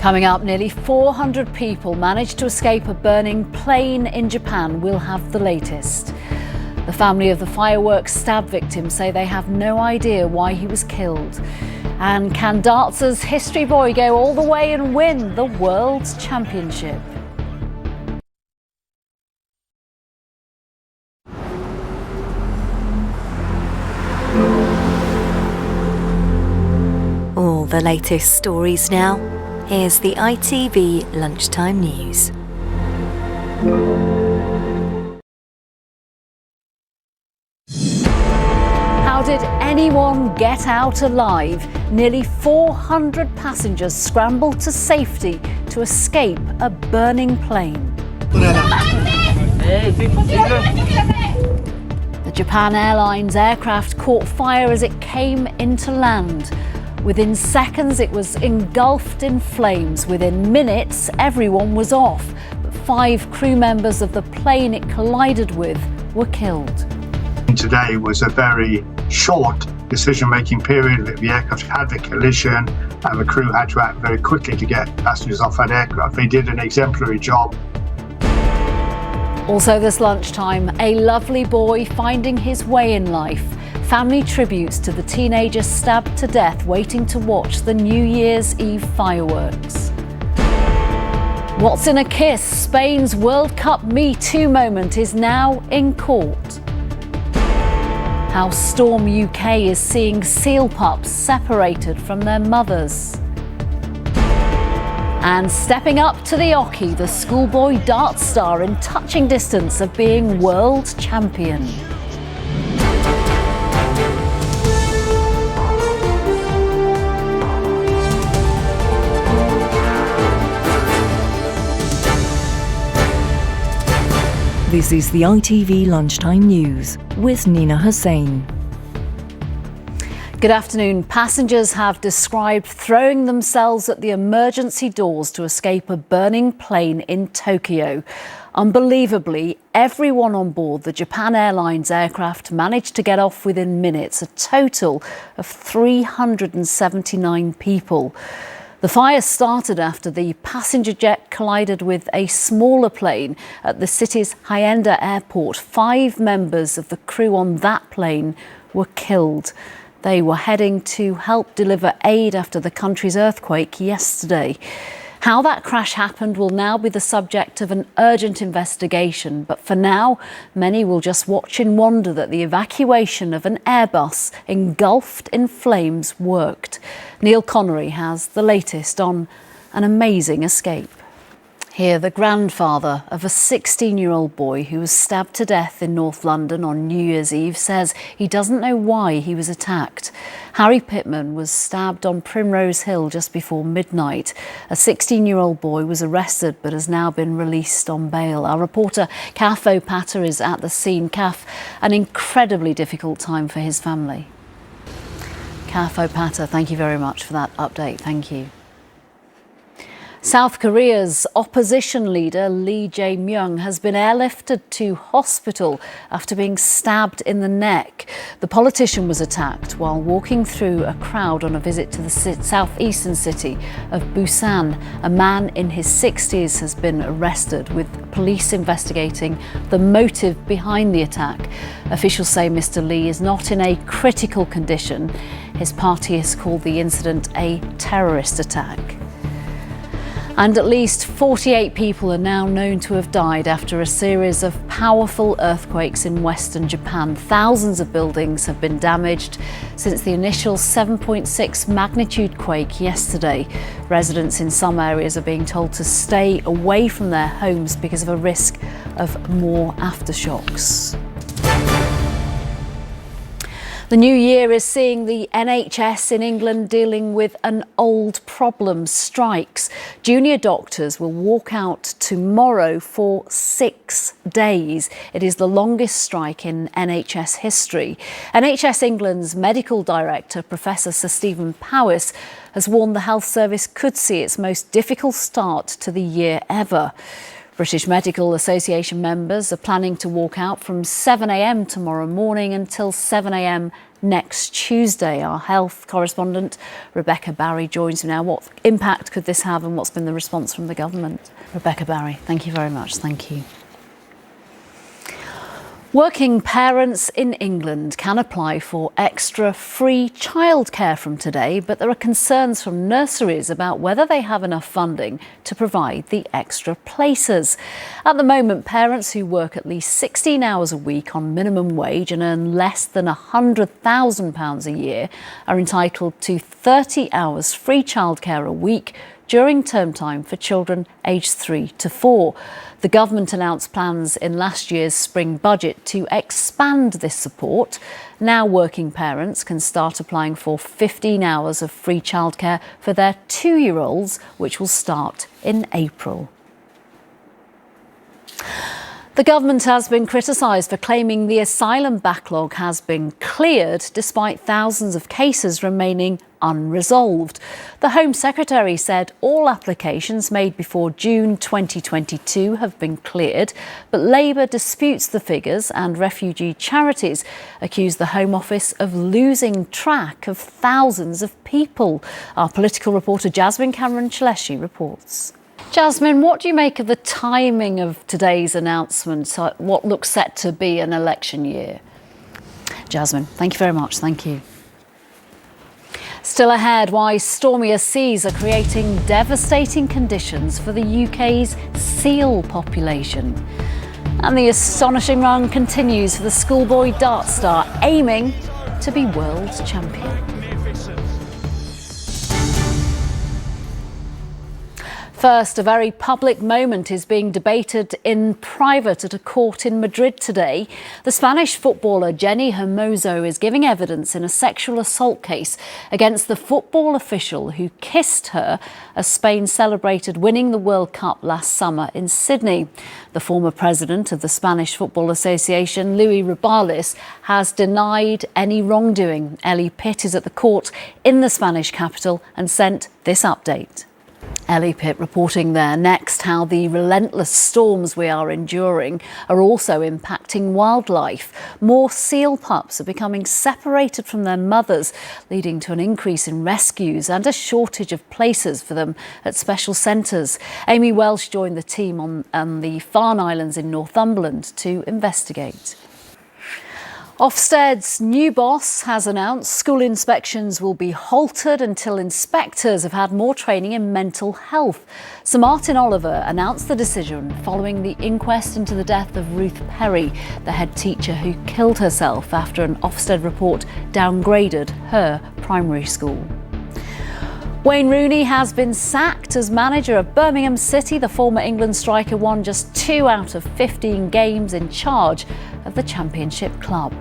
Coming up, nearly 400 people managed to escape a burning plane in Japan. We'll have the latest. The family of the fireworks stab victim say they have no idea why he was killed. And can dartser's history boy go all the way and win the World Championship? All the latest stories now. Here's the ITV Lunchtime News. How did anyone get out alive? Nearly 400 passengers scrambled to safety to escape a burning plane. The Japan Airlines aircraft caught fire as it came into land. Within seconds, it was engulfed in flames. Within minutes, everyone was off. But 5 crew members of the plane it collided with were killed. Today was a very short decision-making period. The aircraft had the collision and the crew had to act very quickly to get passengers off that aircraft. They did an exemplary job. Also this lunchtime, a lovely boy finding his way in life. Family tributes to the teenager stabbed to death waiting to watch the New Year's Eve fireworks. What's in a kiss? Spain's World Cup Me Too moment is now in court. How Storm UK is seeing seal pups separated from their mothers. And stepping up to the oche, the schoolboy dart star in touching distance of being world champion. This is the ITV Lunchtime News with Nina Hossain. Good afternoon. Passengers have described throwing themselves at the emergency doors to escape a burning plane in Tokyo. Unbelievably, everyone on board the Japan Airlines aircraft managed to get off within minutes, a total of 379 people. The fire started after the passenger jet collided with a smaller plane at the city's Haneda airport. 5 members of the crew on that plane were killed. They were heading to help deliver aid after the country's earthquake yesterday. How that crash happened will now be the subject of an urgent investigation. But for now, many will just watch in wonder that the evacuation of an Airbus engulfed in flames worked. Neil Connery has the latest on an amazing escape. Here, the grandfather of a 16-year-old boy who was stabbed to death in North London on New Year's Eve says he doesn't know why he was attacked. Harry Pittman was stabbed on Primrose Hill just before midnight. A 16-year-old boy was arrested but has now been released on bail. Our reporter Kath O'Patter is at the scene. Kath, an incredibly difficult time for his family. Kath O'Patter, thank you very much for that update. Thank you. South Korea's opposition leader Lee Jae-myung has been airlifted to hospital after being stabbed in the neck. The politician was attacked while walking through a crowd on a visit to the southeastern city of Busan. A man in his 60s has been arrested, with police investigating the motive behind the attack. Officials say Mr. Lee is not in a critical condition. His party has called the incident a terrorist attack. And at least 48 people are now known to have died after a series of powerful earthquakes in western Japan. Thousands of buildings have been damaged since the initial 7.6 magnitude quake yesterday. Residents in some areas are being told to stay away from their homes because of a risk of more aftershocks. The new year is seeing the NHS in England dealing with an old problem: strikes. Junior doctors will walk out tomorrow for 6 days. It is the longest strike in NHS history. NHS England's medical director, Professor Sir Stephen Powis, has warned the health service could see its most difficult start to the year ever. British Medical Association members are planning to walk out from 7 a.m. tomorrow morning until 7 a.m. next Tuesday. Our health correspondent Rebecca Barry joins me now. What impact could this have and what's been the response from the government? Rebecca Barry, thank you very much. Thank you. Working parents in England can apply for extra free childcare from today, but there are concerns from nurseries about whether they have enough funding to provide the extra places. At the moment, parents who work at least 16 hours a week on minimum wage and earn less than £100,000 a year are entitled to 30 hours free childcare a week during term time for children aged 3 to 4. The government announced plans in last year's spring budget to expand this support. Now working parents can start applying for 15 hours of free childcare for their 2-year-olds, which will start in April. The government has been criticised for claiming the asylum backlog has been cleared despite thousands of cases remaining unresolved. The Home Secretary said all applications made before June 2022 have been cleared, but Labour disputes the figures and refugee charities accuse the Home Office of losing track of thousands of people. Our political reporter Jasmine Cameron-Chaleshi reports. Jasmine, what do you make of the timing of today's announcement, what looks set to be an election year? Jasmine, thank you very much. Thank you. Still ahead, why stormier seas are creating devastating conditions for the UK's seal population. And the astonishing run continues for the schoolboy dart star, aiming to be world champion. First, a very public moment is being debated in private at a court in Madrid today. The Spanish footballer Jenny Hermoso is giving evidence in a sexual assault case against the football official who kissed her as Spain celebrated winning the World Cup last summer in Sydney. The former president of the Spanish Football Association, Luis Rubiales, has denied any wrongdoing. Ellie Pitt is at the court in the Spanish capital and sent this update. Ellie Pitt reporting there. Next, how the relentless storms we are enduring are also impacting wildlife. More seal pups are becoming separated from their mothers, leading to an increase in rescues and a shortage of places for them at special centres. Amy Welsh joined the team on the Farne Islands in Northumberland to investigate. Ofsted's new boss has announced school inspections will be halted until inspectors have had more training in mental health. Sir Martin Oliver announced the decision following the inquest into the death of Ruth Perry, the head teacher who killed herself after an Ofsted report downgraded her primary school. Wayne Rooney has been sacked as manager of Birmingham City. The former England striker won just 2 out of 15 games in charge of the Championship club.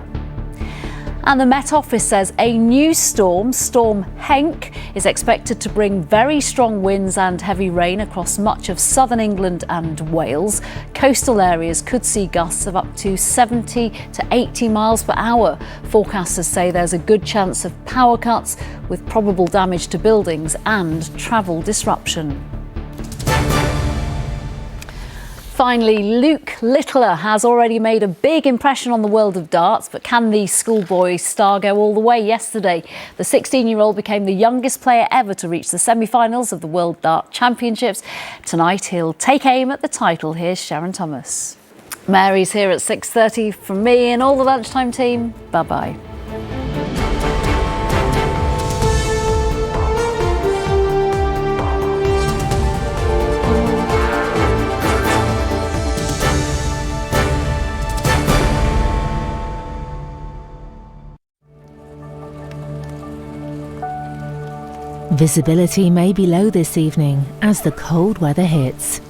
And the Met Office says a new storm, Storm Henk, is expected to bring very strong winds and heavy rain across much of southern England and Wales. Coastal areas could see gusts of up to 70 to 80 miles per hour. Forecasters say there's a good chance of power cuts with probable damage to buildings and travel disruption. Finally, Luke Littler has already made a big impression on the world of darts, but can the schoolboy star go all the way? Yesterday, the 16-year-old became the youngest player ever to reach the semi-finals of the World Dart Championships. Tonight, he'll take aim at the title. Here's Sharon Thomas. Mary's here at 6:30 from me and all the lunchtime team. Bye-bye. Visibility may be low this evening as the cold weather hits.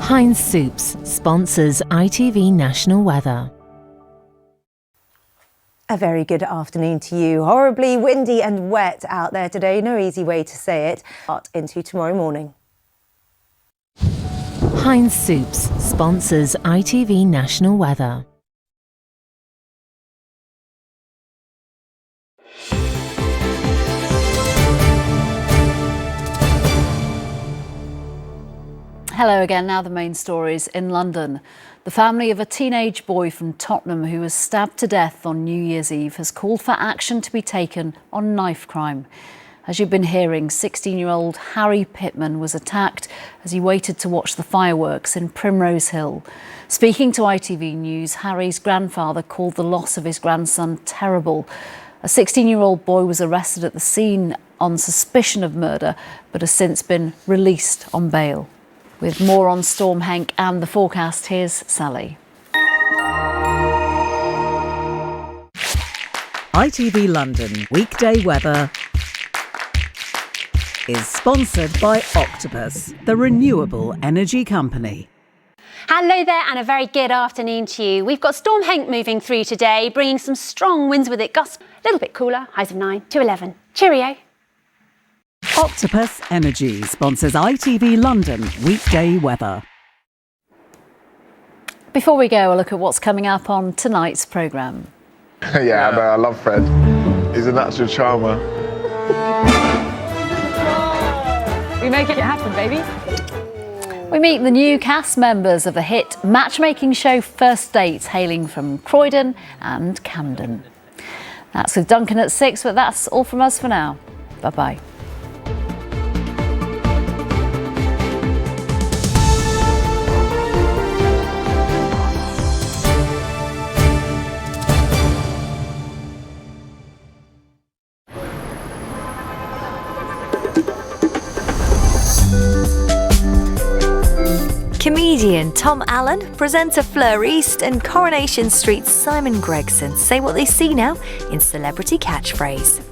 Heinz Soups sponsors ITV National Weather. A very good afternoon to you. Horribly windy and wet out there today. No easy way to say it. But into tomorrow morning. Heinz Soups sponsors ITV National Weather. Hello again. Now the main stories in London. The family of a teenage boy from Tottenham who was stabbed to death on New Year's Eve has called for action to be taken on knife crime. As you've been hearing, 16-year-old Harry Pittman was attacked as he waited to watch the fireworks in Primrose Hill. Speaking to ITV News, Harry's grandfather called the loss of his grandson terrible. A 16-year-old boy was arrested at the scene on suspicion of murder, but has since been released on bail. With more on Storm Henk and the forecast, here's Sally. ITV London weekday weather is sponsored by Octopus, the renewable energy company. Hello there and a very good afternoon to you. We've got Storm Henk moving through today, bringing some strong winds with it, gusts a little bit cooler, highs of 9 to 11. Cheerio. Octopus Energy sponsors ITV London weekday weather. Before we go, a look at what's coming up on tonight's programme. Yeah, I know, I love Fred. He's a natural charmer. We make it happen, baby. We meet the new cast members of the hit matchmaking show First Dates, hailing from Croydon and Camden. That's with Duncan at 6, but that's all from us for now. Bye-bye. Comedian Tom Allen, presenter Fleur East and Coronation Street's Simon Gregson say what they see now in Celebrity Catchphrase.